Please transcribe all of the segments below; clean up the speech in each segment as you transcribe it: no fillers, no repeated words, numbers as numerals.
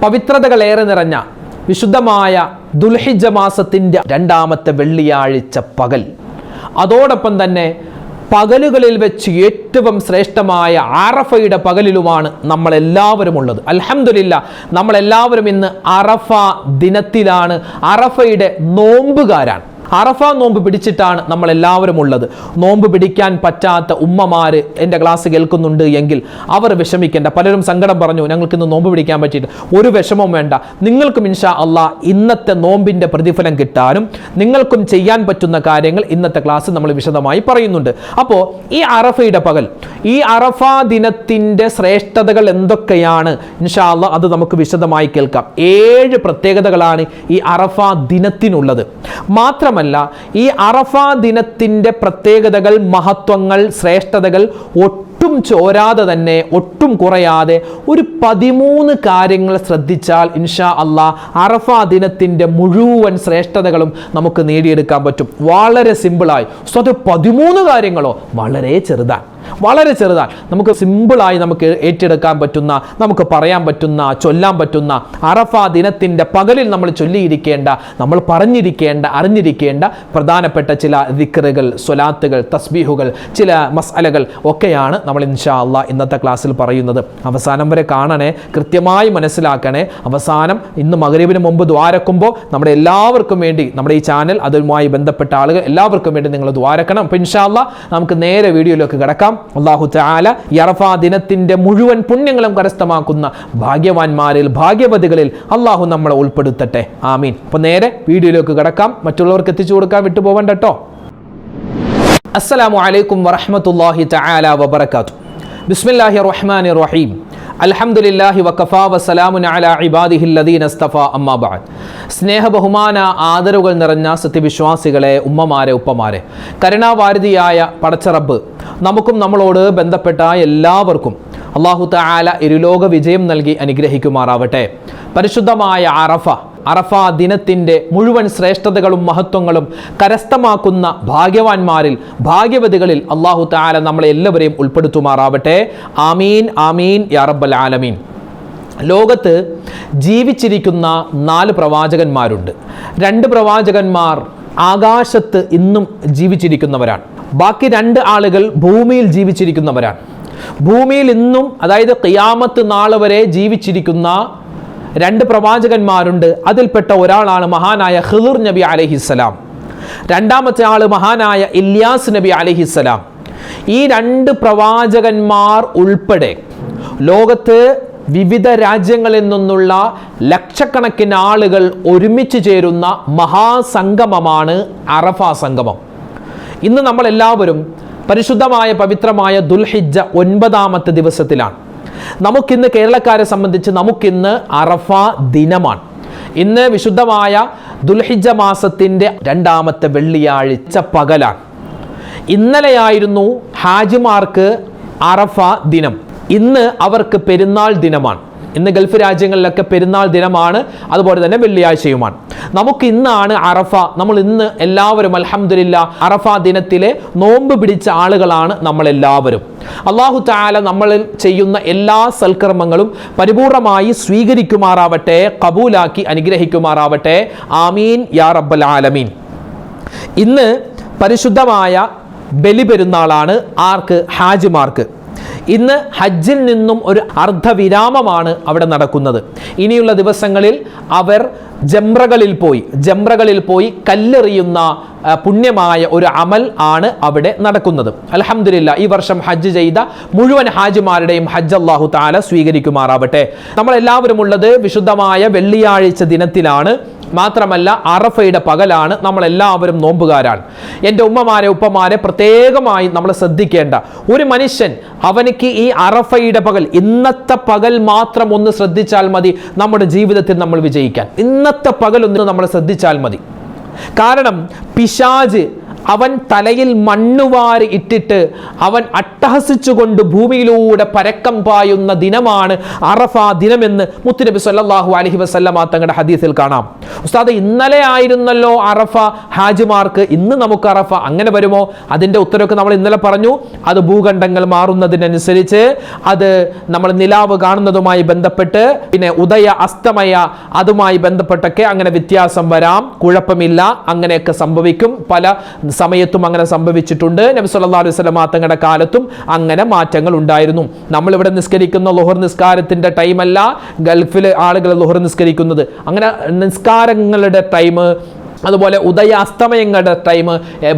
പവിത്രതകളേറെ നിറഞ്ഞ വിശുദ്ധമായ ദുൽഹിജ്ജ മാസത്തിൻ്റെ 2ാമത്തെ വെള്ളിയാഴ്ച പകൽ, അതോടൊപ്പം തന്നെ പകലുകളിൽ വെച്ച് ഏറ്റവും ശ്രേഷ്ഠമായ അറഫയുടെ പകലിലുമാണ് നമ്മളെല്ലാവരും ഉള്ളത്. അൽഹംദുലില്ലാ, നമ്മളെല്ലാവരും ഇന്ന് അറഫ ദിനത്തിലാണ്, അറഫയുടെ നോമ്പുകാരാണ്. അറഫ നോമ്പ് പിടിച്ചിട്ടാണ് നമ്മളെല്ലാവരും ഉള്ളത്. നോമ്പ് പിടിക്കാൻ പറ്റാത്ത ഉമ്മമാര് എൻ്റെ ക്ലാസ് കേൾക്കുന്നുണ്ട് എങ്കിൽ അവർ വിഷമിക്കേണ്ട. പലരും സങ്കടം പറഞ്ഞു, ഞങ്ങൾക്കിന്ന് നോമ്പ് പിടിക്കാൻ പറ്റിയിട്ട്. ഒരു വിഷമവും വേണ്ട. നിങ്ങൾക്കും ഇൻഷാ അള്ളാഹ് ഇന്നത്തെ നോമ്പിൻ്റെ പ്രതിഫലം കിട്ടാനും നിങ്ങൾക്കും ചെയ്യാൻ പറ്റുന്ന കാര്യങ്ങൾ ഇന്നത്തെ ക്ലാസ് നമ്മൾ വിശദമായി പറയുന്നുണ്ട്. അപ്പോൾ ഈ അറഫയുടെ പകൽ, ഈ അറഫ ദിനത്തിൻ്റെ ശ്രേഷ്ഠതകൾ എന്തൊക്കെയാണ് ഇൻഷാ അള്ളാഹ് അത് നമുക്ക് വിശദമായി കേൾക്കാം. 7 പ്രത്യേകതകളാണ് ഈ അറഫ ദിനത്തിനുള്ളത്. മാത്രമല്ല, ഈ അറഫ ദിനത്തിൻ്റെ പ്രത്യേകതകൾ, മഹത്വങ്ങൾ, ശ്രേഷ്ഠതകൾ ഒട്ടും ചോരാതെ തന്നെ, ഒട്ടും കുറയാതെ ഒരു 13 കാര്യങ്ങൾ ശ്രദ്ധിച്ചാൽ ഇൻഷാ അള്ളാഹ് അറഫ ദിനത്തിൻ്റെ മുഴുവൻ ശ്രേഷ്ഠതകളും നമുക്ക് നേടിയെടുക്കാൻ പറ്റും. വളരെ സിമ്പിളായി. സോ അത് 13 കാര്യങ്ങളോ വളരെ ചെറുതാണ്, വളരെ ചെറുതാണ്. നമുക്ക് സിമ്പിളായി നമുക്ക് ഏറ്റെടുക്കാൻ പറ്റുന്ന, നമുക്ക് പറയാൻ പറ്റുന്ന, ചൊല്ലാൻ പറ്റുന്ന അറഫ ദിനത്തിൻ്റെ പകലിൽ നമ്മൾ ചൊല്ലിയിരിക്കേണ്ട, നമ്മൾ പറഞ്ഞിരിക്കേണ്ട, അറിഞ്ഞിരിക്കേണ്ട പ്രധാനപ്പെട്ട ചില ദിക്റുകൾ, സ്വലാത്തുകൾ, തസ്ബീഹുകൾ, ചില മസ്അലകൾ ഒക്കെയാണ് നമ്മൾ ഇൻഷാ അള്ളാഹ് ഇന്നത്തെ ക്ലാസ്സിൽ പറയുന്നത്. അവസാനം വരെ കാണണേ, കൃത്യമായി മനസ്സിലാക്കണേ. അവസാനം ഇന്ന് മഗ്‌രിബിന് മുമ്പ് ദ്വാരക്കുമ്പോൾ നമ്മുടെ എല്ലാവർക്കും വേണ്ടി, നമ്മുടെ ഈ ചാനൽ അതുമായി ബന്ധപ്പെട്ട ആളുകൾ എല്ലാവർക്കും വേണ്ടി നിങ്ങൾ ദ്വാരക്കണം. അപ്പോൾ ഇൻഷാ അള്ളാഹ് നമുക്ക് നേരെ വീഡിയോയിലേക്ക് കടക്കാം. അല്ലാഹു തആല ഈ അറഫ ദിനത്തിന്റെ മുഴുവൻ പുണ്യങ്ങളും കരസ്ഥമാക്കുന്ന ഭാഗ്യവാന്മാരിൽ, ഭാഗ്യവതികളിൽ അല്ലാഹു നമ്മളെ ഉൾപ്പെടുത്തട്ടെ. ആമീൻ. അപ്പോൾ നേരെ വീഡിയോയിലേക്ക് കടക്കാം. മറ്റുള്ളവർക്ക് എത്തിച്ചു കൊടുക്കാൻ വിട്ടുപോകണ്ട കേട്ടോ. അസ്സലാമു അലൈക്കും വറഹ്മത്തുള്ളാഹി തആല വബറകാതുഹു. ബിസ്മില്ലാഹിർ റഹ്മാനിർ റഹീം. അൽഹംദുലില്ലാഹി വകഫാ വസ്സലാമുൻ അലാ ഇബാദിഹില്ലദീന ഇസ്തഫാ അമ്മാ ബഅദ്. സ്നേഹ ബഹുമാന ആദരവുകൾ നിറഞ്ഞ സത്യവിശ്വാസികളെ, ഉമ്മമാരെ, ഉപ്പമാരെ, കരുണാവാരിധിയായ പടച്ച റബ്ബ് നമുക്കും നമ്മളോട് ബന്ധപ്പെട്ട എല്ലാവർക്കും അല്ലാഹു തആല ഇരുലോക വിജയം നൽകി അനുഗ്രഹിക്കുമാറാവട്ടെ. പരിശുദ്ധമായ അറഫ ദിനത്തിൻ്റെ മുഴുവൻ ശ്രേഷ്ഠതകളും മഹത്വങ്ങളും കരസ്ഥമാക്കുന്ന ഭാഗ്യവാന്മാരിൽ, ഭാഗ്യവതികളിൽ അല്ലാഹു തആല നമ്മളെ എല്ലാവരെയും ഉൾപ്പെടുത്തുമാറാവട്ടെ. ആമീൻ, ആമീൻ യാ റബ്ബൽ ആലമീൻ. ലോകത്ത് ജീവിച്ചിരിക്കുന്ന 4 പ്രവാചകന്മാരുണ്ട്. 2 പ്രവാചകന്മാർ ആകാശത്ത് ഇന്നും ജീവിച്ചിരിക്കുന്നവരാണ്. ബാക്കി 2 ആളുകൾ ഭൂമിയിൽ ജീവിച്ചിരിക്കുന്നവരാണ്. ഭൂമിയിൽ ഇന്നും, അതായത് ഖിയാമത്ത് നാൾ വരെ ജീവിച്ചിരിക്കുന്ന 2 പ്രവാചകന്മാരുണ്ട്. അതിൽപ്പെട്ട ഒരാളാണ് മഹാനായ ഖിളിർ നബി അലൈഹിസ്സലാം. രണ്ടാമത്തെ ആള് മഹാനായ ഇല്യാസ് നബി അലൈഹിസ്സലാം. ഈ 2 പ്രവാചകന്മാർ ഉൾപ്പെടെ ലോകത്ത് വിവിധ രാജ്യങ്ങളിൽ നിന്നുള്ള ലക്ഷക്കണക്കിന് ആളുകൾ ഒരുമിച്ച് ചേരുന്ന മഹാസംഗമമാണ് അറഫ സംഗമം. ഇന്ന് നമ്മളെല്ലാവരും പരിശുദ്ധമായ പവിത്രമായ ദുൽഹിജ്ജ 9ാമത്തെ ദിവസത്തിലാണ്. നമുക്കിന്ന് കേരളക്കാരെ സംബന്ധിച്ച് നമുക്കിന്ന് അറഫ ദിനമാണ്. ഇന്ന് വിശുദ്ധമായ ദുൽഹിജ്ജ മാസത്തിൻ്റെ 2ാമത്തെ വെള്ളിയാഴ്ച പകലാണ്. ഇന്നലെയായിരുന്നു ഹാജിമാർക്ക് അറഫ ദിനം. ഇന്ന് അവർക്ക് പെരുന്നാൾ ദിനമാണ്. ഇന്ന് ഗൾഫ് രാജ്യങ്ങളിലൊക്കെ പെരുന്നാൾ ദിനമാണ്, അതുപോലെ തന്നെ വെള്ളിയാഴ്ചയുമാണ്. നമുക്ക് ഇന്നാണ് അറഫ. നമ്മൾ ഇന്ന് എല്ലാവരും അൽഹംദുലില്ലാ അറഫ ദിനത്തിലെ നോമ്പ് പിടിച്ച ആളുകളാണ് നമ്മളെല്ലാവരും. അല്ലാഹു തആല നമ്മളിൽ ചെയ്യുന്ന എല്ലാ സൽക്കർമ്മങ്ങളും പരിപൂർണമായി സ്വീകരിക്കുമാറാവട്ടെ, കബൂലാക്കി അനുഗ്രഹിക്കുമാറാവട്ടെ. ആമീൻ യാ റബ്ബൽ ആലമീൻ. ഇന്ന് പരിശുദ്ധമായ ബലിപെരുന്നാളാണ്. ആർക്ക്? ഹാജിമാർക്ക്. ഇന്ന് ഹജ്ജിൽ നിന്നും ഒരു അർദ്ധവിരാമമാണ് അവിടെ നടക്കുന്നത്. ഇനിയുള്ള ദിവസങ്ങളിൽ അവർ ജംറകളിൽ പോയി കല്ലെറിയുന്ന പുണ്യമായ ഒരു അമൽ ആണ് അവിടെ നടക്കുന്നത്. അൽഹംദുലില്ലാ ഈ വർഷം ഹജ്ജ് ചെയ്ത മുഴുവൻ ഹാജിമാരുടെയും ഹജ്ജ് അല്ലാഹു തആല സ്വീകരിക്കുമാറാവട്ടെ. നമ്മളെല്ലാവരും ഉള്ളത് വിശുദ്ധമായ വെള്ളിയാഴ്ച ദിനത്തിലാണ്. മാത്രമല്ല അറഫയുടെ പകലാണ്. നമ്മളെല്ലാവരും നോമ്പുകാരാണ്. എൻ്റെ ഉമ്മമാരെ, ഉപ്പമാരെ പ്രത്യേകമായി നമ്മൾ ശ്രദ്ധിക്കേണ്ട ഒരു മനുഷ്യൻ, അവനക്ക് ഈ അറഫയുടെ പകൽ, ഇന്നത്തെ പകൽ മാത്രം ഒന്ന് ശ്രദ്ധിച്ചാൽ മതി നമ്മുടെ ജീവിതത്തിൽ നമ്മൾ വിജയിക്കാൻ. ഇന്നത്തെ പകൽ ഒന്ന് നമ്മൾ ശ്രദ്ധിച്ചാൽ മതി. കാരണം പിശാച് അവൻ തലയിൽ മണ്ണുവാരി ഇട്ടിട്ട് അവൻ അട്ടഹസിച്ചുകൊണ്ട് ഭൂമിയിലൂടെ പരക്കം പായുന്ന ദിനമാണ് അറഫ ദിനമെന്ന് മുത്തുനബി സല്ലല്ലാഹു അലൈഹി വസല്ലമ തങ്ങളുടെ ഹദീസിൽ കാണാം. ഉസ്താദ്, ഇന്നലെ ആയിരുന്നല്ലോ അറഫ ഹാജിമാർക്ക്, ഇന്ന് നമുക്ക് അറഫ അങ്ങനെ വരുമോ? അതിന്റെ ഉത്തരവൊക്കെ നമ്മൾ ഇന്നലെ പറഞ്ഞു. അത് ഭൂഖണ്ഡങ്ങൾ മാറുന്നതിനനുസരിച്ച്, അത് നമ്മൾ നിലാവ് കാണുന്നതുമായി ബന്ധപ്പെട്ട്, പിന്നെ ഉദയ അസ്തമയ അതുമായി ബന്ധപ്പെട്ടൊക്കെ അങ്ങനെ വ്യത്യാസം വരാം. കുഴപ്പമില്ല, അങ്ങനെയൊക്കെ സംഭവിക്കും. പല സമയത്തും അങ്ങനെ സംഭവിച്ചിട്ടുണ്ട്. നബി സല്ലല്ലാഹു അലൈഹി വസല്ലം തങ്ങളുടെ കാലത്തും അങ്ങനെ മാറ്റങ്ങൾ ഉണ്ടായിരുന്നു. നമ്മളിവിടെ നിസ്കരിക്കുന്ന ളുഹർ നിസ്കാരത്തിന്റെ ടൈമല്ല ഗൾഫിൽ ആളുകൾ ളുഹർ നിസ്കരിക്കുന്നത്. അങ്ങനെ നിസ്കാരങ്ങളുടെ ടൈം, അതുപോലെ ഉദയ അസ്തമയങ്ങളുടെ ടൈം,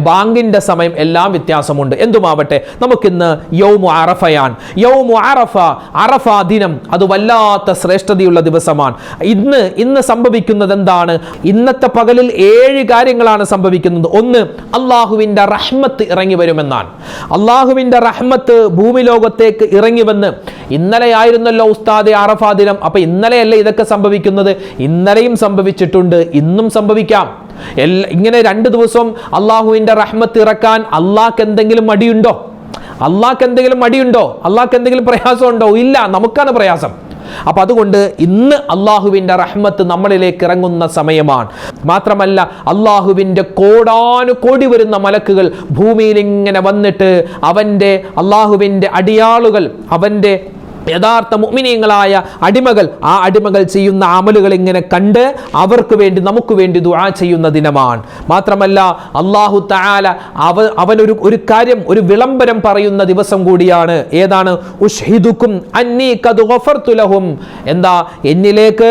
ബാങ്കിന്റെ സമയം എല്ലാം വ്യത്യാസമുണ്ട്. എന്തുമാവട്ടെ, നമുക്കിന്ന് യൗമു അറഫയാണ്. യൗമു അറഫ, അറഫ ദിനം, അത് വല്ലാത്ത ശ്രേഷ്ഠതയുള്ള ദിവസമാണ്. ഇന്ന് സംഭവിക്കുന്നത് എന്താണ്? ഇന്നത്തെ പകലിൽ 7 കാര്യങ്ങളാണ് സംഭവിക്കുന്നത്. ഒന്ന്, അള്ളാഹുവിന്റെ റഹ്മത്ത് ഇറങ്ങി വരുമെന്നാണ്. അള്ളാഹുവിന്റെ റഹ്മത്ത് ഭൂമി ലോകത്തേക്ക് ഇറങ്ങി വന്ന്, ഇന്നലെ ആയിരുന്നല്ലോ ഉസ്താദെ അറഫ ദിനം, അപ്പൊ ഇന്നലെയല്ലേ ഇതൊക്കെ സംഭവിക്കുന്നത്? ഇന്നലെയും സംഭവിച്ചിട്ടുണ്ട്, ഇന്നും സംഭവിക്കാം. ഇങ്ങനെ 2 ദിവസം അള്ളാഹുവിന്റെ റഹ്മത്ത് ഇറക്കാൻ അള്ളാഹ്ക്ക് എന്തെങ്കിലും മടിയുണ്ടോ? അള്ളാഹ്ക്ക് എന്തെങ്കിലും മടിയുണ്ടോ? അള്ളാഹ്ക്ക് എന്തെങ്കിലും പ്രയാസമുണ്ടോ? ഇല്ല, നമുക്കാണ് പ്രയാസം. അപ്പൊ അതുകൊണ്ട് ഇന്ന് അള്ളാഹുവിന്റെ റഹ്മത്ത് നമ്മളിലേക്ക് ഇറങ്ങുന്ന സമയമാണ്. മാത്രമല്ല, അള്ളാഹുവിന്റെ കോടാനുകോടി വരുന്ന മലക്കുകൾ ഭൂമിയിൽ ഇങ്ങനെ വന്നിട്ട് അള്ളാഹുവിന്റെ അടിയാളുകൾ, അവന്റെ യഥാർത്ഥ മുഅ്മിനീങ്ങളായ അടിമകൾ, ആ അടിമകൾ ചെയ്യുന്ന അമലുകൾ ഇങ്ങനെ കണ്ട് അവർക്ക് വേണ്ടി, നമുക്ക് വേണ്ടി ദുആ ചെയ്യുന്ന ദിനമാണ്. മാത്രമല്ല, അല്ലാഹു തആല ഒരു കാര്യം, ഒരു വിളംബരം പറയുന്ന ദിവസം കൂടിയാണ്. ഏതാണ്? ഉഷ്ഹിദുക്കും അന്നി ഖദ് ഗഫർതു ലഹും. എന്താ? എന്നിലേക്ക്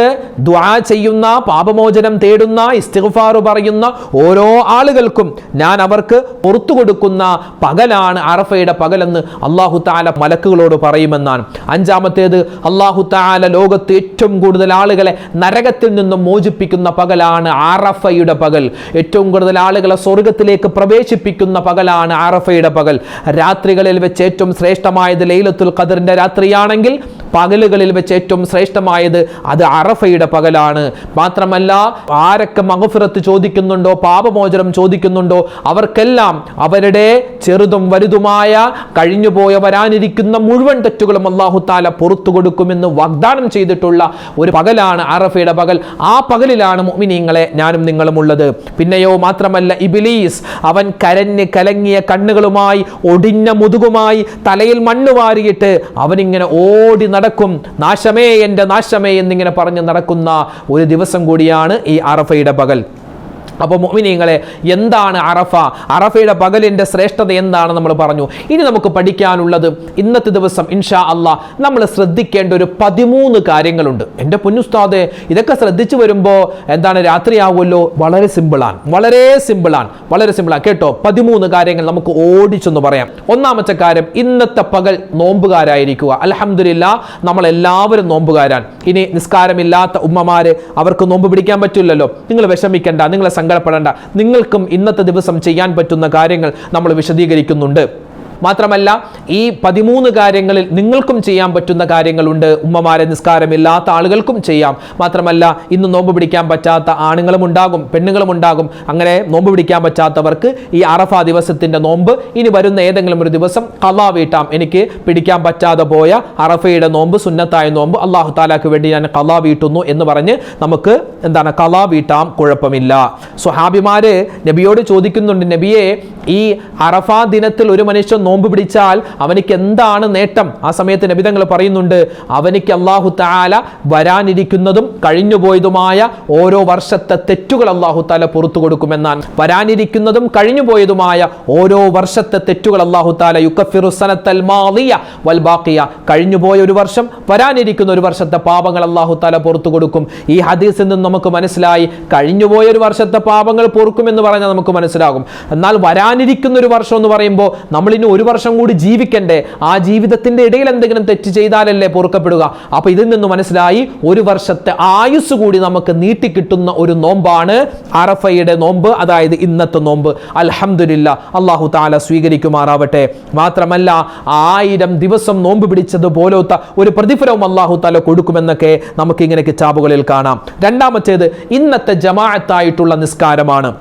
ദുആ ചെയ്യുന്ന, പാപമോചനം തേടുന്ന, ഇസ്തിഗ്ഫാർ പറയുന്ന ഓരോ ആളുകൾക്കും ഞാൻ അവർക്ക് പുറത്തു കൊടുക്കുന്ന പകലാണ് അറഫയുടെ പകലെന്ന് അല്ലാഹു തആല മലക്കുകളോട് പറയുമെന്നാണ്. അഞ്ചാമത്തേത്, അല്ലാഹു തആല ലോകത്ത് ഏറ്റവും കൂടുതൽ ആളുകളെ നരകത്തിൽ നിന്നും മോചിപ്പിക്കുന്ന പകലാണ് അറഫയുടെ പകൽ. ഏറ്റവും കൂടുതൽ ആളുകളെ സ്വർഗത്തിലേക്ക് പ്രവേശിപ്പിക്കുന്ന പകലാണ് അറഫയുടെ പകൽ. രാത്രികളിൽ വെച്ച് ഏറ്റവും ശ്രേഷ്ഠമായത് ലൈലത്തുൽ ഖദറിന്റെ രാത്രിയാണെങ്കിൽ, പകലുകളിൽ വെച്ച് ഏറ്റവും ശ്രേഷ്ഠമായത് അത് അറഫയുടെ പകലാണ്. മാത്രമല്ല, ആരൊക്കെ മഗ്ഫിറത്ത് ചോദിക്കുന്നുണ്ടോ, പാപമോചനം ചോദിക്കുന്നുണ്ടോ, അവർക്കെല്ലാം അവരുടെ ചെറുതും വലുതുമായ, കഴിഞ്ഞുപോയ വരാനിരിക്കുന്ന മുഴുവൻ തെറ്റുകളും അല്ലാഹു തആല പുറത്തു കൊടുക്കുമെന്ന് വാഗ്ദാനം ചെയ്തിട്ടുള്ള ഒരു പകലാണ് അറഫയുടെ പകൽ. ആ പകലിലാണ് മുഅ്മിനീങ്ങളെ ഞാനും നിങ്ങളും ഉള്ളത്. പിന്നെയോ മാത്രമല്ല, ഇബ്ലീസ് അവൻ കരഞ്ഞ് കലങ്ങിയ കണ്ണുകളുമായി, ഒടിഞ്ഞ മുതുകുമായി, തലയിൽ മണ്ണ് വാരിയിട്ട് അവനിങ്ങനെ ഓടി നടക്കും. നാശമേ, എൻ്റെ നാശമേ എന്നിങ്ങനെ പറഞ്ഞ് നടക്കുന്ന ഒരു ദിവസം കൂടിയാണ് ഈ അറഫയുടെ പകൽ. അപ്പോൾ മുഅ്മിനീങ്ങളെ, എന്താണ് അറഫ? അറഫയുടെ പകലിൻ്റെ ശ്രേഷ്ഠത എന്താണ് നമ്മൾ പറഞ്ഞു. ഇനി നമുക്ക് പഠിക്കാനുള്ളത്, ഇന്നത്തെ ദിവസം ഇൻഷാ അല്ലാഹ് നമ്മൾ ശ്രദ്ധിക്കേണ്ട ഒരു 13 കാര്യങ്ങളുണ്ട്. എൻ്റെ പൊന്നുസ്താദേ, ഇതൊക്കെ ശ്രദ്ധിച്ചു വരുമ്പോൾ എന്താണ്, രാത്രിയാവുമല്ലോ? വളരെ സിമ്പിളാണ്, വളരെ സിമ്പിളാണ് കേട്ടോ. 13 കാര്യങ്ങൾ നമുക്ക് ഓടിച്ചൊന്ന് പറയാം. ഒന്നാമത്തെ കാര്യം, ഇന്നത്തെ പകൽ നോമ്പുകാരായിരിക്കുക. അൽഹംദുലില്ലാഹ്, നമ്മളെല്ലാവരും നോമ്പുകാരാണ്. ഇനി നിസ്കാരമില്ലാത്ത ഉമ്മമാര്, അവർക്ക് നോമ്പ് പിടിക്കാൻ പറ്റില്ലല്ലോ. നിങ്ങൾ വിഷമിക്കേണ്ട, നിങ്ങളെ സങ്കടപ്പെടേണ്ട. നിങ്ങൾക്കും ഇന്നത്തെ ദിവസം ചെയ്യാൻ പറ്റുന്ന കാര്യങ്ങൾ നമ്മൾ വിശദീകരിക്കുന്നുണ്ട്. മാത്രമല്ല, ഈ 13 കാര്യങ്ങളിൽ നിങ്ങൾക്കും ചെയ്യാൻ പറ്റുന്ന കാര്യങ്ങളുണ്ട്. ഉമ്മമാരെ, നിസ്കാരമില്ലാത്ത ആളുകൾക്കും ചെയ്യാം. മാത്രമല്ല, ഇന്ന് നോമ്പ് പിടിക്കാൻ പറ്റാത്ത ആണുങ്ങളും ഉണ്ടാകും, പെണ്ണുങ്ങളും ഉണ്ടാകും. അങ്ങനെ നോമ്പ് പിടിക്കാൻ പറ്റാത്തവർക്ക് ഈ അറഫ ദിവസത്തിന്റെ നോമ്പ് ഇനി വരുന്ന ഏതെങ്കിലും ഒരു ദിവസം ഖളാ വീട്ടാം. എനിക്ക് പിടിക്കാൻ പറ്റാതെ പോയ അറഫയുടെ നോമ്പ്, സുന്നത്തായ നോമ്പ് അല്ലാഹു തആലക്ക് വേണ്ടി ഞാൻ ഖളാ വീട്ടുന്നു എന്ന് പറഞ്ഞ് നമുക്ക് ഖളാ വീട്ടാം, കുഴപ്പമില്ല. സ്വഹാബിമാര് നബിയോട് ചോദിക്കുന്നുണ്ട്, നബിയെ, ഈ അറഫ ദിനത്തിൽ ഒരു മനുഷ്യൻ നോമ്പ് പിടിച്ചാൽ അവനിക്ക് എന്താണ് നേട്ടം? ആ സമയത്ത് നബി തങ്ങൾ പറയുന്നുണ്ട്, അവനിക്ക് അല്ലാഹു തആല വരാനിരിക്കുന്നതും കഴിഞ്ഞുപോയതുമായ ഓരോ വർഷത്തെ തെറ്റുകൾ അല്ലാഹു തആല പുറത്തു കൊടുക്കുമെന്നാണ്. വരാനിരിക്കുന്നതും കഴിഞ്ഞുപോയതുമായ ഓരോ വർഷത്തെ തെറ്റുകൾ അല്ലാഹു തആല യുകഫിറു സനത്തൽ മാദിയ വൽ ബാഖിയ, കഴിഞ്ഞുപോയ ഒരു വർഷം, വരാനിരിക്കുന്ന ഒരു വർഷത്തെ പാപങ്ങൾ അല്ലാഹു തആല പുറത്തു കൊടുക്കും. ഈ ഹദീസിൽ നിന്ന് നമുക്ക് മനസ്സിലായി, കഴിഞ്ഞുപോയ ഒരു വർഷത്തെ പാപങ്ങൾ പൊറുക്കുമെന്ന് പറഞ്ഞാൽ നമുക്ക് മനസ്സിലാകും. എന്നാൽ വരാനിരിക്കുന്ന ഒരു വർഷം എന്ന് പറയുമ്പോൾ നമ്മളിനി ഒരു വർഷം കൂടി ജീവിക്കണ്ടേ? ആ ജീവിതത്തിന്റെ ഇടയിൽ എന്തെങ്കിലും തെറ്റ് ചെയ്താലല്ലേ പൊറുക്കപ്പെടുക? അപ്പൊ ഇതിൽ നിന്ന് മനസ്സിലായി, ഒരു വർഷത്തെ ആയുസ് കൂടി നമുക്ക് നീട്ടിക്കിട്ടുന്ന ഒരു നോമ്പാണ് അറഫയുടെ നോമ്പ്, അതായത് ഇന്നത്തെ നോമ്പ്. അൽഹംദുലില്ലാഹ്, അല്ലാഹു തആല സ്വീകരിക്കുമാറാവട്ടെ. മാത്രമല്ല, 1000 ദിവസം നോമ്പ് പിടിച്ചത് പോലത്തെ ഒരു പ്രതിഫലവും അല്ലാഹു തആല കൊടുക്കുമെന്നൊക്കെ നമുക്കിങ്ങനെ കിതാബുകളിൽ കാണാം. രണ്ടാമത്തേത്, ഇന്നത്തെ ജമാഅത്തായിട്ടുള്ള നിസ്കാരമാണ്.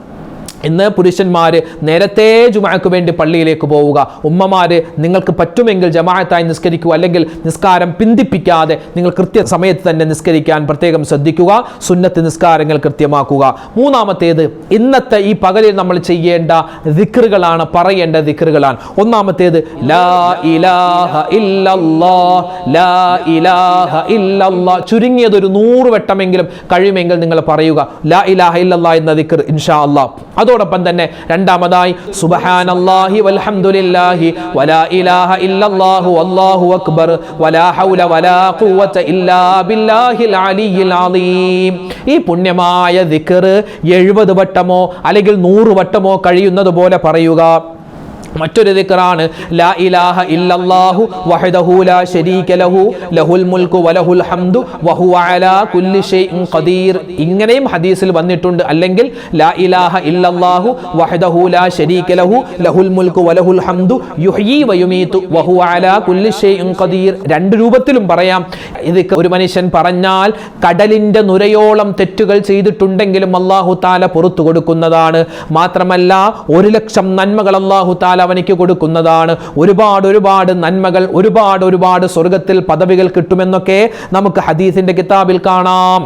ഇന്ന് പുരുഷന്മാര് നേരത്തെ ജുമഅക്ക് വേണ്ടി പള്ളിയിലേക്ക് പോവുക. ഉമ്മമാര് നിങ്ങൾക്ക് പറ്റുമെങ്കിൽ ജമാഅത്തായി നിസ്കരിക്കുക, അല്ലെങ്കിൽ നിസ്കാരം പിന്തിപ്പിക്കാതെ നിങ്ങൾ കൃത്യസമയത്ത് തന്നെ നിസ്കരിക്കാൻ പ്രത്യേകം ശ്രദ്ധിക്കുക. സുന്നത്ത് നിസ്കാരങ്ങൾ കൃത്യമാക്കുക. മൂന്നാമത്തേത്, ഇന്നത്തെ ഈ പകലിൽ നമ്മൾ ചെയ്യേണ്ട ദിക്റുകളാണ്, പറയേണ്ട ദിക്റുകളാണ്. ഒന്നാമത്തേത് ലാ ഇലാഹ ഇല്ലല്ലാഹ്, ലാ ഇലാഹ ഇല്ലല്ലാഹ്. ചുരുങ്ങിയത് ഒരു 100 വട്ടമെങ്കിലും കഴിയുമെങ്കിൽ നിങ്ങൾ പറയുക ലാ ഇലാഹ ഇല്ലല്ലാഹ് എന്ന ദിക്ർ ഇൻഷാ അല്ലാഹ്. അതോടൊപ്പം തന്നെ രണ്ടാമതായി സുബ്ഹാനല്ലാഹി വൽഹംദുലില്ലാഹി വലാ ഇലാഹ ഇല്ലല്ലാഹു വല്ലാഹു അക്ബർ വലാ ഹൗല വലാ ഖുവത ഇല്ലാ ബില്ലാഹിൽ അലിയിൽ അലീം. ഈ പുണ്യമായ ദിക്ർ 70 വട്ടമോ അല്ലെങ്കിൽ 100 വട്ടമോ കഴിയുന്നത് പോലെ പറയുക. മറ്റൊരു ദിക്റാണ് ലാ ഇലാഹ ഇല്ലല്ലാഹു വഹദഹു ലാ ശരീക ലഹു ലഹുൽ മുൽക്കു വലഹുൽ ഹംദു വഹുവ അലാ കുല്ലി ഷൈഇൻ ഖദീർ. ഇങ്ങനെയും ഹദീസിൽ വന്നിട്ടുണ്ട്. അല്ലെങ്കിൽ ലാ ഇലാഹ ഇല്ലല്ലാഹു വഹദഹു ലാ ശരീക ലഹു ലഹുൽ മുൽക്കു വലഹുൽ ഹംദു യുഹ്യി വയുമീതു വഹുവ അലാ കുല്ലി ഷൈഇൻ ഖദീർ. രണ്ട് രൂപത്തിലും പറയാം. ഇത് ഒരു മനുഷ്യൻ പറഞ്ഞാൽ കടലിന്റെ നുരയോളം തെറ്റുകൾ ചെയ്തിട്ടുണ്ടെങ്കിലും അല്ലാഹു തആല പുറത്തു കൊടുക്കുന്നതാണ്. മാത്രമല്ല 1,00,000 നന്മകൾ അല്ലാഹു തആല അവനിക്ക് കൊടുക്കുന്നതാണ്. ഒരുപാട് നന്മകൾ, ഒരുപാട് സ്വർഗത്തിൽ പദവികൾ കിട്ടുമെന്നൊക്കെ നമുക്ക് ഹദീസിന്റെ കിതാബിൽ കാണാം.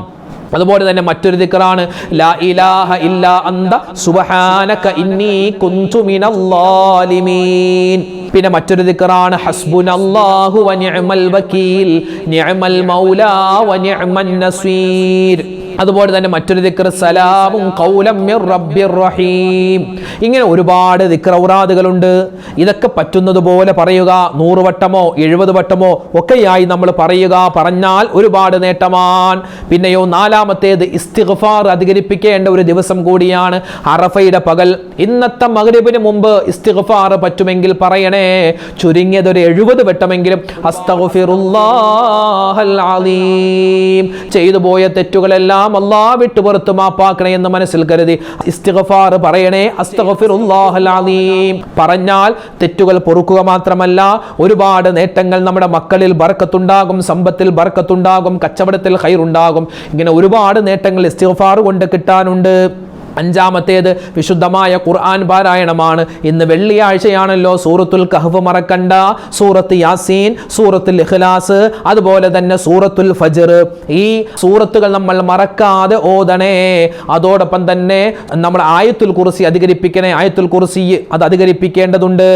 അതുപോലെ തന്നെ മറ്റൊരു ദിക്റാണ് ലാ ഇലാഹ ഇല്ലാ അന്ത സുബ്ഹാനക ഇന്നി കുന്തു മിനൽ ളാലിമീൻ. പിന്നെ മറ്റൊരു ദിക്റാണ് ഹസ്ബുനല്ലാഹു വ നിഅമൽ വകീൽ നിഅമൽ മൗലാ വ നിഅമൻ നസീർ. അതുപോലെ തന്നെ മറ്റൊരു ദിക്ർ സലാമുൻ ഖൗലം മിർ റബ്ബിർ റഹീം. ഇങ്ങനെ ഒരുപാട് ദിക്ർ ഔറാദുകളുണ്ട്. ഇതൊക്കെ പറ്റുന്നത് പോലെ പറയുക. 100 വട്ടമോ 70 വട്ടമോ ഒക്കെയായി നമ്മൾ പറയുക. പറഞ്ഞാൽ ഒരുപാട് നേട്ടമാണ്. പിന്നെയോ നാലാമത്തേത് ഇസ്തിഗ്ഫാർ അധികരിപ്പിക്കേണ്ട ഒരു ദിവസം കൂടിയാണ് അറഫയുടെ പകൽ. ഇന്നത്തെ മഗ്രിബിന് മുമ്പ് ഇസ്തിഗ്ഫാർ പറ്റുമെങ്കിൽ പറയണേ. ചുരുങ്ങിയത് ഒരു 70 വട്ടമെങ്കിലും അസ്തഗ്ഫിറുല്ലാഹൽ അലീം. ചെയ്തു പോയ തെറ്റുകളെല്ലാം അല്ലാഹ് വിട്ടു പുറത്തു മാപ്പാക്കണേ എന്ന് മനസ്സിൽ കരുതി ഇസ്തിഗ്ഫാർ പറയണേ. അസ്തഗ്ഫിറുല്ലാഹൽ അലീം പറഞ്ഞാൽ തെറ്റുകൾ പൊറുക്കുക മാത്രമല്ല, ഒരുപാട് നേട്ടങ്ങൾ നമ്മുടെ മക്കളിൽ ബർക്കത്തുണ്ടാകും, സമ്പത്തിൽ ബർക്കത്തുണ്ടാകും, കച്ചവടത്തിൽ ഖൈറുണ്ടാകും. ഇങ്ങനെ ഒരുപാട് നേട്ടങ്ങൾ ഇസ്തിഗ്ഫാർ കൊണ്ട് കിട്ടാനുണ്ട്. അഞ്ചാമത്തേത് വിശുദ്ധമായ ഖുർആൻ പാരായണമാണ്. ഇന്ന് വെള്ളിയാഴ്ചയാണല്ലോ. സൂറത്തുൽ കഹ്ഫ് മറക്കണ്ട, സൂറത്ത് യാസീൻ, സൂറത്തുൽ ഇഖ്ലാസ്, അതുപോലെ തന്നെ സൂറത്തുൽ ഫജ്ർ. ഈ സൂറത്തുകൾ നമ്മൾ മറക്കാതെ ഓതണേ. അതോടൊപ്പം തന്നെ നമ്മൾ ആയത്തുൽ കുർസി അധികരിപ്പിക്കണേ. ആയത്തുൽ കുർസി അത് അധികരിപ്പിക്കേണ്ടതുണ്ട്.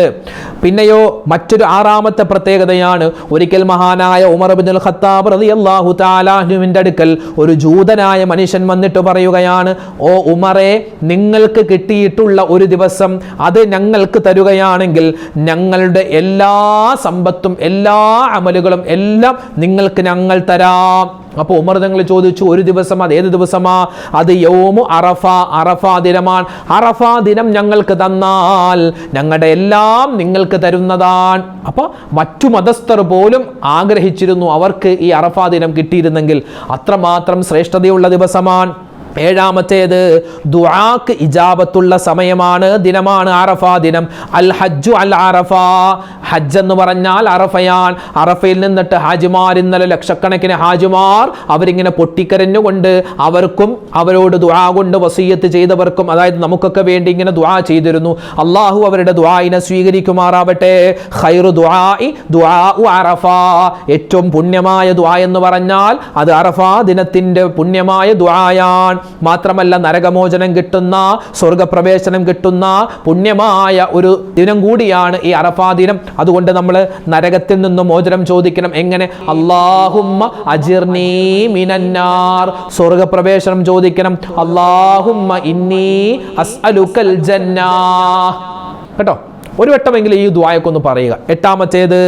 പിന്നെയോ മറ്റൊരു 6ാമത്തെ പ്രത്യേകതയാണ്, ഒരിക്കൽ മഹാനായ ഉമർ ഇബ്നുൽ ഖത്താബ് റളിയല്ലാഹു തആല അൻഹുവിന്റെ അടുക്കൽ ഒരു ജൂതനായ മനുഷ്യൻ വന്നിട്ട് പറയുകയാണ്, ഓ ഉമറേ, നിങ്ങൾക്ക് കിട്ടിയിട്ടുള്ള ഒരു ദിവസം അത് ഞങ്ങൾക്ക് തരുകയാണെങ്കിൽ ഞങ്ങളുടെ എല്ലാ സമ്പത്തും എല്ലാ അമലുകളും എല്ലാം നിങ്ങൾക്ക് ഞങ്ങൾ തരാം. അപ്പോൾ ഉമർ തങ്ങൾ ചോദിച്ചു, ഒരു ദിവസം അത് ഏത് ദിവസമാ? അത് യൗമു അറഫ, അറഫാ ദിനമാണ്. അറഫാ ദിനം ഞങ്ങൾക്ക് തന്നാൽ ഞങ്ങളുടെ എല്ലാം നിങ്ങൾക്ക് തരുന്നതാണ്. അപ്പോൾ മറ്റു മതസ്ഥർ പോലും ആഗ്രഹിച്ചിരുന്നു അവർക്ക് ഈ അറഫാ ദിനം കിട്ടിയിരുന്നെങ്കിൽ. അത്രമാത്രം ശ്രേഷ്ഠതയുള്ള ദിവസമാണ്. 7ാമത്തേത് ദുആക്ക് ഇജാബത്തുള്ള സമയമാണ്, ദിനമാണ് അറഫാ ദിനം. അൽ ഹജ്ജു അൽ അറഫ. ഹജ്ജ് എന്ന് പറഞ്ഞാൽ അറഫയാണ്. അറഫയിൽ നിന്നിട്ട് ഹാജിമാർ, ഇന്നലെ ലക്ഷക്കണക്കിന് ഹാജിമാർ അവരിങ്ങനെ പൊട്ടിക്കരഞ്ഞുകൊണ്ട് അവർക്കും അവരോട് ദുആ കൊണ്ട് വസിയ്യത്ത് ചെയ്തവർക്കും, അതായത് നമുക്കൊക്കെ വേണ്ടി ഇങ്ങനെ ദുആ ചെയ്തിരുന്നു. അള്ളാഹു അവരുടെ ദുആഇനെ സ്വീകരിക്കുമാറാവട്ടെ. ഖൈറു ദുആഇ ദുആഉ അറഫ. ഏറ്റവും പുണ്യമായ ദുആ എന്ന് പറഞ്ഞാൽ അത് അറഫാ ദിനത്തിന്റെ പുണ്യമായ ദുആയാണ്. മാത്രമല്ല നരകമോചനം കിട്ടുന്ന, സ്വർഗപ്രവേശനം കിട്ടുന്ന പുണ്യമായ ഒരു ദിനം കൂടിയാണ് ഈ അറഫാ ദിനം. അതുകൊണ്ട് നമ്മൾ നരകത്തിൽ നിന്ന് മോചനം ചോദിക്കണം. എങ്ങനെ? അല്ലാഹുമ്മ അജിർനീ മിനന്നാർ. സ്വർഗപ്രവേശനം ചോദിക്കണം. അല്ലാഹുമ്മ ഇന്നി അസ്അലുക്കൽ ജന്നാ. കേട്ടോ, ഒരു വട്ടമെങ്കിലും ഈ ദുആയൊക്കെ ഒന്ന് പറയുക. 8ാമത്തേത്,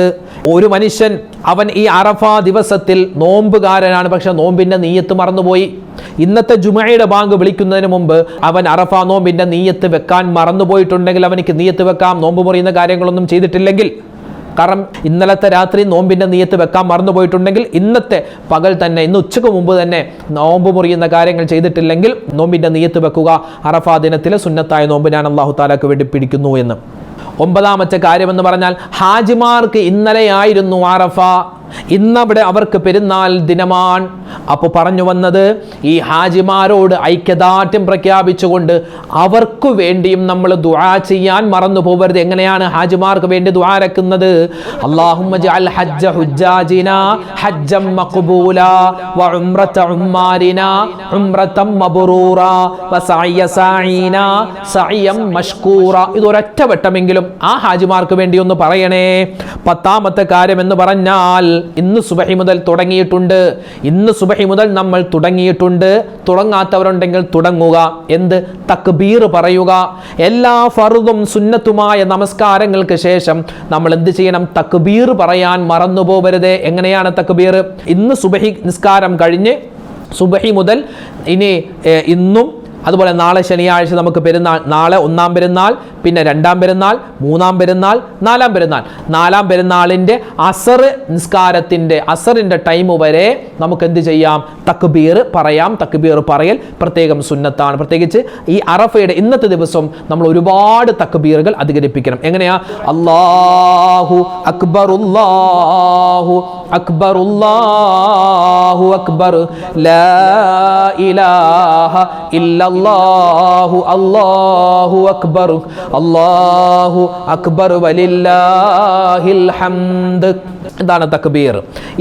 ഒരു മനുഷ്യൻ അവൻ ഈ അറഫാ ദിവസത്തിൽ നോമ്പുകാരനാണ്, പക്ഷെ നോമ്പിന്റെ നീയത്ത് മറന്നുപോയി. ഇന്നത്തെ ജുമഅയുടെ ബാങ്ക് വിളിക്കുന്നതിന് മുമ്പ് അവൻ അറഫാ നോമ്പിന്റെ നീയത്ത് വെക്കാൻ മറന്നുപോയിട്ടുണ്ടെങ്കിൽ അവനിക്ക് നീയത്ത് വെക്കാം. നോമ്പ് മുറിയുന്ന കാര്യങ്ങളൊന്നും ചെയ്തിട്ടില്ലെങ്കിൽ. കാരണം ഇന്നലത്തെ രാത്രി നോമ്പിന്റെ നീയത്ത് വെക്കാൻ മറന്നുപോയിട്ടുണ്ടെങ്കിൽ ഇന്നത്തെ പകൽ തന്നെ, ഇന്ന് ഉച്ചയ്ക്ക് മുമ്പ് തന്നെ നോമ്പ് മുറിയുന്ന കാര്യങ്ങൾ ചെയ്തിട്ടില്ലെങ്കിൽ നോമ്പിന്റെ നീയത്ത് വെക്കുക. അറഫാ ദിനത്തിലെ സുന്നത്തായ നോമ്പ് ഞാൻ അല്ലാഹു തആലക്ക് വേണ്ടി പിടിക്കുന്നു എന്ന്. 9ാമത്തെ കാര്യമെന്ന് പറഞ്ഞാൽ ഹാജിമാർക്ക് ഇന്നലെയായിരുന്നു അറഫ. ഇന്നവിടെ അവർക്ക് പെരുന്നാൾ ദിനമാണ്. അപ്പോൾ പറഞ്ഞു വന്നത്, ഈ ഹാജിമാരോട് ഐക്യദാർഢ്യം പ്രഖ്യാപിച്ചുകൊണ്ട് അവർക്ക് വേണ്ടിയും നമ്മൾ ദുആ ചെയ്യാൻ മറന്നു പോകരുത്. എങ്ങനെയാണ് ഹാജിമാർക്ക് വേണ്ടി ദുആ രക്കുന്നത്? അല്ലാഹുമ്മ ജഅൽ ഹജ്ജ ഹുജ്ജാജിനാ ഹജ്ജം മഖ്ബൂലാ വ ഉംറത ഉമ്മാരിനാ ഉംറതം മബ്റൂറാ വ സഅയ സാഈനാ സഅയം മഷ്കൂറാ. ഇതൊരൊറ്റ വട്ടമെങ്കിലും ആ ഹാജിമാർക്ക് വേണ്ടി ഒന്ന് പറയണേ. 10ാമത്തെ കാര്യം എന്ന് പറഞ്ഞാൽ, ഇന്ന് സുബഹി മുതൽ തുടങ്ങിയിട്ടുണ്ട്. ഇന്ന് സുബഹി മുതൽ നമ്മൾ തുടങ്ങിയിട്ടുണ്ട്. തുടങ്ങാത്തവരുണ്ടെങ്കിൽ തുടങ്ങുക. എന്ത്? തക്ബീർ പറയുക. എല്ലാ ഫർദും സുന്നത്തുമായ നമസ്കാരങ്ങൾക്ക് ശേഷം നമ്മൾ എന്ത് ചെയ്യണം? തക്ബീർ പറയാൻ മറന്നു പോകരുത്. എങ്ങനെയാണ് തക്ബീർ? ഇന്ന് സുബഹി നിസ്കാരം കഴിഞ്ഞ് സുബഹി മുതൽ ഇന്നും അതുപോലെ നാളെ ശനിയാഴ്ച നമുക്ക് പെരുന്നാൾ. നാളെ 1-ാം പെരുന്നാൾ, പിന്നെ 2-ാം പെരുന്നാൾ, 3-ാം പെരുന്നാൾ, 4-ാം പെരുന്നാൾ. 4-ാം പെരുന്നാളിൻ്റെ അസറിൻ്റെ ടൈം വരെ നമുക്ക് എന്ത് ചെയ്യാം? തക്ബീർ പറയാം. തക്ബീർ പറയൽ പ്രത്യേകം സുന്നത്താണ്. പ്രത്യേകിച്ച് ഈ അറഫയുടെ ഇന്നത്തെ ദിവസം നമ്മൾ ഒരുപാട് തക്ബീറുകൾ അധികരിപ്പിക്കണം. എങ്ങനെയാ? അല്ലാഹു അക്ബർ, അല്ലാഹു അക്ബർ, അല്ലാഹു അക്ബർ, ലാ ഇലാഹ ഇല്ലല്ലാഹ്, അല്ലാഹു അക്ബർ, അല്ലാഹു അക്ബർ വലില്ലാഹിൽ ഹംദ്. ഇതാണ് തക്ബീർ.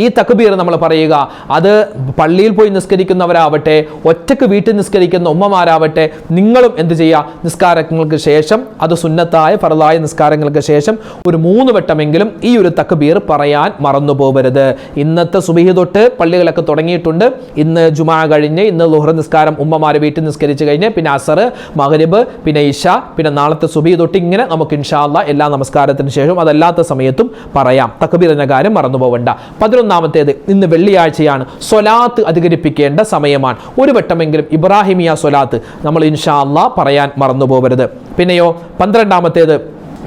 ഈ തക്ബീർ നമ്മൾ പറയുക. അത് പള്ളിയിൽ പോയി നിസ്കരിക്കുന്നവരാവട്ടെ, ഒറ്റക്ക് വീട്ടിൽ നിസ്കരിക്കുന്ന ഉമ്മമാരാവട്ടെ, നിങ്ങളും എന്ത് ചെയ്യുക? നിസ്കാരങ്ങൾക്ക് ശേഷം, അത് സുന്നത്തായ ഫർളായ നിസ്കാരങ്ങൾക്ക് ശേഷം ഒരു 3 വട്ടമെങ്കിലും ഈ ഒരു തക്ബീർ പറയാൻ മറന്നു പോകരുത്. ഇന്നത്തെ സുബഹി തൊട്ട് പള്ളികളൊക്കെ തുടങ്ങിയിട്ടുണ്ട്. ഇന്ന് ജുമാ കഴിഞ്ഞ്, ഇന്ന് ളുഹ്ർ നിസ്കാരം ഉമ്മമാരെ വീട്ടിൽ നിസ്കരിച്ച് കഴിഞ്ഞ്, പിന്നെ അസർ, മഗ്രിബ്, പിന്നെ ഇശ, പിന്നെ നാളത്തെ സുബഹി തൊട്ട് ഇങ്ങനെ നമുക്ക് ഇൻഷാ അല്ലാഹ് എല്ലാ നമസ്കാരത്തിന് ശേഷം അതല്ലാത്ത സമയത്തും പറയാം. തക്ബീറിന്റെ കാര്യം മറന്നു പോകണ്ട. 11ാമത്തേത്, ഇന്ന് വെള്ളിയാഴ്ചയാണ്. സ്വലാത്ത് അധികരിപ്പിക്കേണ്ട സമയമാണ്. ഒരു വട്ടമെങ്കിലും ഇബ്രാഹിമിയ സ്വലാത്ത് നമ്മൾ ഇൻഷാ അല്ലാഹ് പറയാൻ മറന്നു പോകരുത്. പിന്നെയോ 12ാമത്തേത്,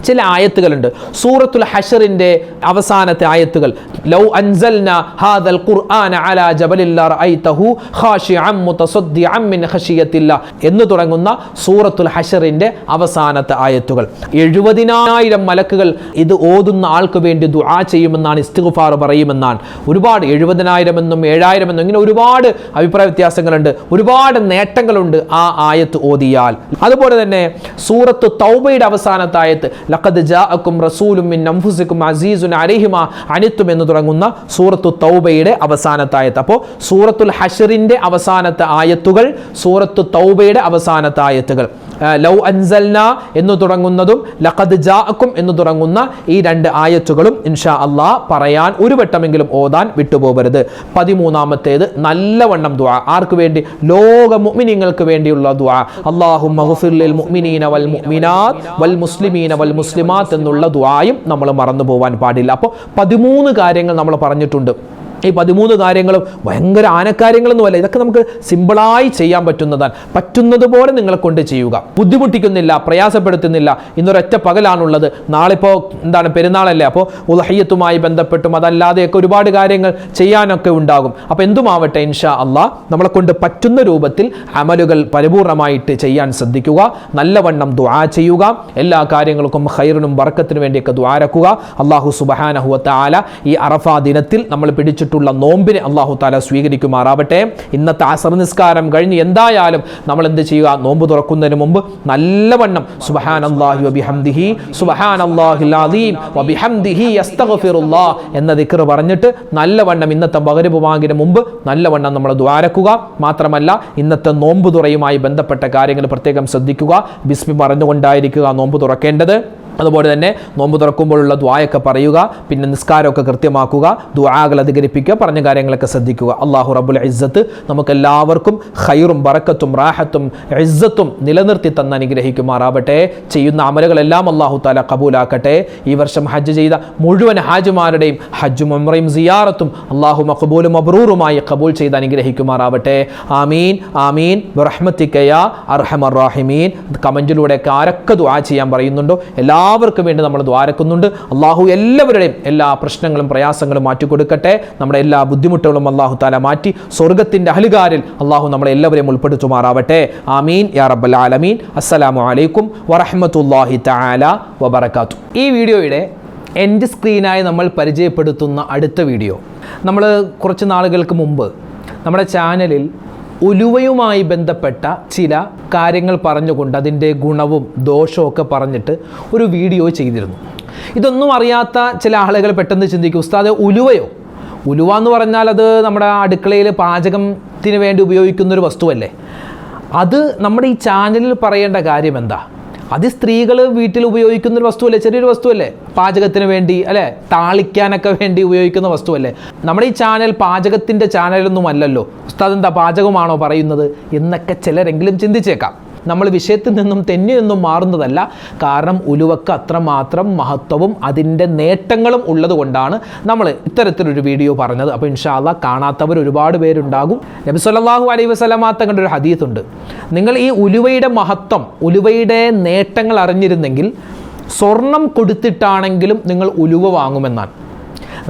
ചില ആയത്തുകളുണ്ട്. സൂറത്തുൽ ഹശറിന്റെ അവസാനത്തെ ആയത്തുകൾ, ലൗ അൻസൽനാ ഹാദൽ ഖുർആന അലാ ജബലിൻ ലറഅയ്തഹു ഖാശിഅൻ മുതസദ്ദിഅൻ മിൻ ഖശിയത്തില്ലാഹ് എന്ന് തുടങ്ങുന്ന സൂറത്തുൽ ഹശറിന്റെ അവസാനത്തെ ആയത്തുകൾ. 70,000 മലക്കുകൾ ഇത് ഓതുന്ന ആൾക്ക് വേണ്ടി ദുആ ചെയ്യുമെന്നാണ്, ഇസ്തിഗ്ഫാർ പറയുമെന്നാണ്. ഒരുപാട് 70,000 എന്നും 7,000 എന്നും ഇങ്ങനെ ഒരുപാട് അഭിപ്രായ വ്യത്യാസങ്ങളുണ്ട്. ഒരുപാട് നേട്ടങ്ങളുണ്ട് ആ ആയത്ത് ഓതിയാൽ. അതുപോലെ തന്നെ സൂറത്ത് തൗബയുടെ അവസാനത്തെ ആയത്ത്, ലഖദ് ജാഅക്കും റസൂലും മിൻ അൻഫുസികും അസീസുൻ അലൈഹി മാ അനിത്തും എന്ന് തുടങ്ങുന്ന സൂറത്തു തൗബയുടെ അവസാനത്തെ ആയത്ത്. അപ്പോൾ സൂറത്തുൽ ഹശറിന്റെ അവസാനത്തെ ആയത്തുകൾ, സൂറത്തു തൗബയുടെ അവസാനത്തെ ആയത്തുകൾ, ലൗ അൻസൽനാ എന്ന് തുടങ്ങുന്നതും ലഖദ് ജാഅക്കും എന്ന് തുടങ്ങുന്ന ഈ 2 ആയത്തുകളും ഇൻഷാ അല്ലാഹ് പറയാൻ ഒരു വട്ടമെങ്കിലും ഓതാൻ വിട്ടുപോകരുത്. 13ാമത്തേത്, നല്ലവണ്ണം ദുആ. ആർക്ക് വേണ്ടി? ലോക മുഅ്മിനീങ്ങൾക്ക് വേണ്ടിയുള്ള ദുആ. അല്ലാഹുമ്മ ഗ്ഫിർ ലിൽ മുഅ്മിനീന വൽ മുഅ്മിനാത്ത് വൽ മുസ്ലിമീന വൽ മുസ്ലിമാത്ത് എന്നുള്ള ദുആയും നമ്മൾ മറന്നു പോകാൻ പാടില്ല. അപ്പോൾ 13 കാര്യങ്ങൾ നമ്മൾ പറഞ്ഞിട്ടുണ്ട്. ഈ 13 കാര്യങ്ങളും ഭയങ്കര ആനക്കാര്യങ്ങളൊന്നുമല്ല. ഇതൊക്കെ നമുക്ക് സിമ്പിളായി ചെയ്യാൻ പറ്റുന്നതാണ്. പറ്റുന്നത് പോലെ നിങ്ങളെ കൊണ്ട് ചെയ്യുക. ബുദ്ധിമുട്ടിക്കുന്നില്ല, പ്രയാസപ്പെടുത്തുന്നില്ല. ഇന്നൊരൊറ്റ പകലാണുള്ളത്. നാളെ ഇപ്പോൾ പെരുന്നാളല്ലേ. അപ്പോൾ ഉളഹിയത്തുമായി ബന്ധപ്പെട്ടും അതല്ലാതെയൊക്കെ ഒരുപാട് കാര്യങ്ങൾ ചെയ്യാനൊക്കെ ഉണ്ടാകും. അപ്പോൾ എന്തുമാവട്ടെ ഇൻഷാ അല്ലാഹ് നമ്മളെ കൊണ്ട് പറ്റുന്ന രൂപത്തിൽ അമലുകൾ പരിപൂർണമായിട്ട് ചെയ്യാൻ ശ്രദ്ധിക്കുക. നല്ലവണ്ണം ദുആ ചെയ്യുക. എല്ലാ കാര്യങ്ങൾക്കും ഖൈറിനും ബർക്കത്തിനും വേണ്ടിയൊക്കെ ദുആരക്കുക. അല്ലാഹു സുബ്ഹാനഹു വ തആല ഈ അറഫ ദിനത്തിൽ നമ്മൾ പിടിച്ചിട്ടുള്ള നോമ്പിനെ അല്ലാഹു തആല സ്വീകരിക്കുമാറാവട്ടെ. ഇന്നത്തെ അസർ നിസ്കാരം കഴിഞ്ഞ് എന്തായാലും നമ്മൾ എന്ത് ചെയ്യുക? നോമ്പ് തുറക്കുന്നതിന് മുമ്പ് നല്ലവണ്ണം സുബ്ഹാനല്ലാഹി വബിഹംദിഹി സുബ്ഹാനല്ലാഹിൽ അസീം വബിഹംദിഹി അസ്തഗ്ഫിറുല്ലാഹ് എന്ന ദിക്ർ പറഞ്ഞിട്ട് നല്ലവണ്ണം ഇന്നത്തെ മഗ്രിബ് ബാങ്കിന് മുമ്പ് നല്ലവണ്ണം നമ്മൾ ദുആരക്കുക. മാത്രമല്ല ഇന്നത്തെ നോമ്പ് തുറയുമായി ബന്ധപ്പെട്ട കാര്യങ്ങൾ പ്രത്യേകം ശ്രദ്ധിക്കുക. ബിസ്മി പറഞ്ഞുകൊണ്ടായിരിക്കുക നോമ്പ് തുറക്കേണ്ടത്. അതുപോലെ തന്നെ നോമ്പ് തുറക്കുമ്പോഴുള്ള ദുആയൊക്കെ പറയുക. പിന്നെ നിസ്കാരമൊക്കെ കൃത്യമാക്കുക. ദുആകൾ അധികരിപ്പിക്കുക. പറഞ്ഞ കാര്യങ്ങളൊക്കെ ശ്രദ്ധിക്കുക. അല്ലാഹു റബ്ബുൽ ഇസ്സത്ത് നമുക്കെല്ലാവർക്കും ഖൈറും ബറക്കത്തും റാഹത്തും ഇസ്സത്തും നിലനിർത്തി തന്ന് അനുഗ്രഹിക്കുമാറാവട്ടെ. ചെയ്യുന്ന അമലുകളെല്ലാം അല്ലാഹു തആല കബൂലാക്കട്ടെ. ഈ വർഷം ഹജ്ജ് ചെയ്ത മുഴുവൻ ഹാജിമാരുടെയും ഹജ്ജും ഉംറയും സിയാറത്തും അല്ലാഹു മഖ്ബൂലും മബ്റൂറുമായി കബൂൽ ചെയ്ത് അനുഗ്രഹിക്കുമാറാവട്ടെ. ആമീൻ ആമീൻ ബിറഹ്മതിക യാ അർഹമർ റഹീമീൻ. കമന്റിലൂടെയൊക്കെ ആരൊക്കെ ദുആ ചെയ്യാൻ പറയുന്നുണ്ടോ എല്ലാവർക്കും വേണ്ടി നമ്മൾ ദ്വാരക്കുന്നുണ്ട്. അള്ളാഹു എല്ലാവരുടെയും എല്ലാ പ്രശ്നങ്ങളും പ്രയാസങ്ങളും മാറ്റിക്കൊടുക്കട്ടെ. നമ്മുടെ എല്ലാ ബുദ്ധിമുട്ടുകളും അള്ളാഹു താല മാറ്റി സ്വർഗത്തിൻ്റെ അഹ്ലുകാരിൽ അള്ളാഹു നമ്മളെ എല്ലാവരെയും ഉൾപ്പെടുത്തുമാറാവട്ടെ. ആമീൻ യാ റബ്ബൽ ആലമീൻ. അസ്സലാമു അലൈക്കും വറഹ്മത്തുള്ളാഹി തആല വബറകാതുഹു. ഈ വീഡിയോയുടെ എൻഡ് സ്ക്രീനായി നമ്മൾ പരിചയപ്പെടുത്തുന്ന അടുത്ത വീഡിയോ, നമ്മൾ കുറച്ച് നാളുകൾക്ക് മുമ്പ് നമ്മുടെ ചാനലിൽ ഉലുവയുമായി ബന്ധപ്പെട്ട ചില കാര്യങ്ങൾ പറഞ്ഞുകൊണ്ട് അതിൻ്റെ ഗുണവും ദോഷവും ഒക്കെ പറഞ്ഞിട്ട് ഒരു വീഡിയോ ചെയ്തിരുന്നു. ഇതൊന്നും അറിയാത്ത ചില ആളുകൾ പെട്ടെന്ന് ചിന്തിക്കും, ഉസ്താദ് ഉലുവയോ? ഉലുവ എന്ന് പറഞ്ഞാൽ അത് നമ്മുടെ അടുക്കളയിൽ പാചകത്തിന് വേണ്ടി ഉപയോഗിക്കുന്നൊരു വസ്തുവല്ലേ. അത് നമ്മുടെ ഈ ചാനലിൽ പറയേണ്ട കാര്യം എന്താ? അത് സ്ത്രീകൾ വീട്ടിൽ ഉപയോഗിക്കുന്നൊരു വസ്തുവല്ലേ, ചെറിയൊരു വസ്തുവല്ലേ, പാചകത്തിന് വേണ്ടി അല്ലേ, താളിക്കാനൊക്കെ വേണ്ടി ഉപയോഗിക്കുന്ന വസ്തുവല്ലേ. നമ്മുടെ ഈ ചാനൽ പാചകത്തിൻ്റെ ചാനലൊന്നും അല്ലല്ലോ. ഉസ്താദ് എന്താ പാചകമാണോ പറയുന്നത് എന്നൊക്കെ ചിലരെങ്കിലും ചിന്തിച്ചേക്കാം. നമ്മൾ വിഷയത്തിൽ നിന്നും തെന്നിയൊന്നും മാറുന്നതല്ല. കാരണം ഉലുവക്ക് അത്രമാത്രം മഹത്വവും അതിൻ്റെ നേട്ടങ്ങളും ഉള്ളത് കൊണ്ടാണ് നമ്മൾ ഇത്തരത്തിലൊരു വീഡിയോ പറഞ്ഞത്. അപ്പോൾ ഇൻഷാ അല്ലാഹ് കാണാത്തവർ ഒരുപാട് പേരുണ്ടാകും. നബി സല്ലല്ലാഹു അലൈഹി വസല്ലമ തങ്ങളുടെ ഒരു ഹദീസുണ്ട്, നിങ്ങൾ ഈ ഉലുവയുടെ മഹത്വം, ഉലുവയുടെ നേട്ടങ്ങൾ അറിഞ്ഞിരുന്നെങ്കിൽ സ്വർണം കൊടുത്തിട്ടാണെങ്കിലും നിങ്ങൾ ഉലുവ വാങ്ങുമെന്നാണ്.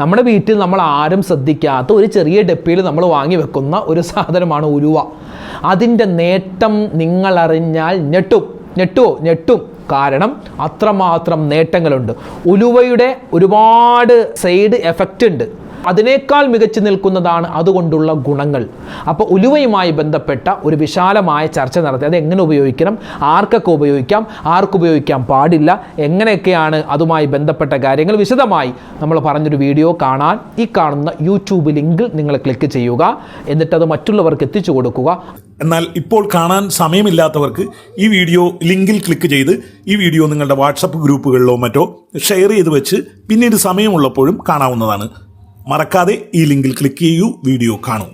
നമ്മുടെ വീട്ടിൽ നമ്മൾ ആരും ശ്രദ്ധിക്കാത്ത ഒരു ചെറിയ ഡപ്പിയിൽ നമ്മൾ വാങ്ങി വെക്കുന്ന ഒരു സാധനമാണ് ഉലുവ. അതിൻ്റെ നേട്ടം നിങ്ങളറിഞ്ഞാൽ ഞെട്ടും. കാരണം അത്രമാത്രം നേട്ടങ്ങളുണ്ട്. ഉലുവയുടെ ഒരുപാട് സൈഡ് എഫക്റ്റ് ഉണ്ട്. അതിനേക്കാൾ മികച്ചു നിൽക്കുന്നതാണ് അതുകൊണ്ടുള്ള ഗുണങ്ങൾ. അപ്പോൾ ഉലുവയുമായി ബന്ധപ്പെട്ട ഒരു വിശാലമായ ചർച്ച നടത്തി അത് എങ്ങനെ ഉപയോഗിക്കണം, ആർക്കൊക്കെ ഉപയോഗിക്കാം, ആർക്കുപയോഗിക്കാൻ പാടില്ല, എങ്ങനെയൊക്കെയാണ് അതുമായി ബന്ധപ്പെട്ട കാര്യങ്ങൾ വിശദമായി നമ്മൾ പറഞ്ഞൊരു വീഡിയോ കാണാൻ ഈ കാണുന്ന യൂട്യൂബ് ലിങ്കിൽ നിങ്ങൾ ക്ലിക്ക് ചെയ്യുക. എന്നിട്ടത് മറ്റുള്ളവർക്ക് എത്തിച്ചു കൊടുക്കുക. എന്നാൽ ഇപ്പോൾ കാണാൻ സമയമില്ലാത്തവർക്ക് ഈ വീഡിയോ ലിങ്കിൽ ക്ലിക്ക് ചെയ്ത് ഈ വീഡിയോ നിങ്ങളുടെ വാട്സപ്പ് ഗ്രൂപ്പുകളിലോ മറ്റോ ഷെയർ ചെയ്ത് വെച്ച് പിന്നീട് സമയമുള്ളപ്പോഴും കാണാവുന്നതാണ്. മറക്കാതെ ഈ ലിങ്കിൽ ക്ലിക്ക് ചെയ്യൂ, വീഡിയോ കാണൂ.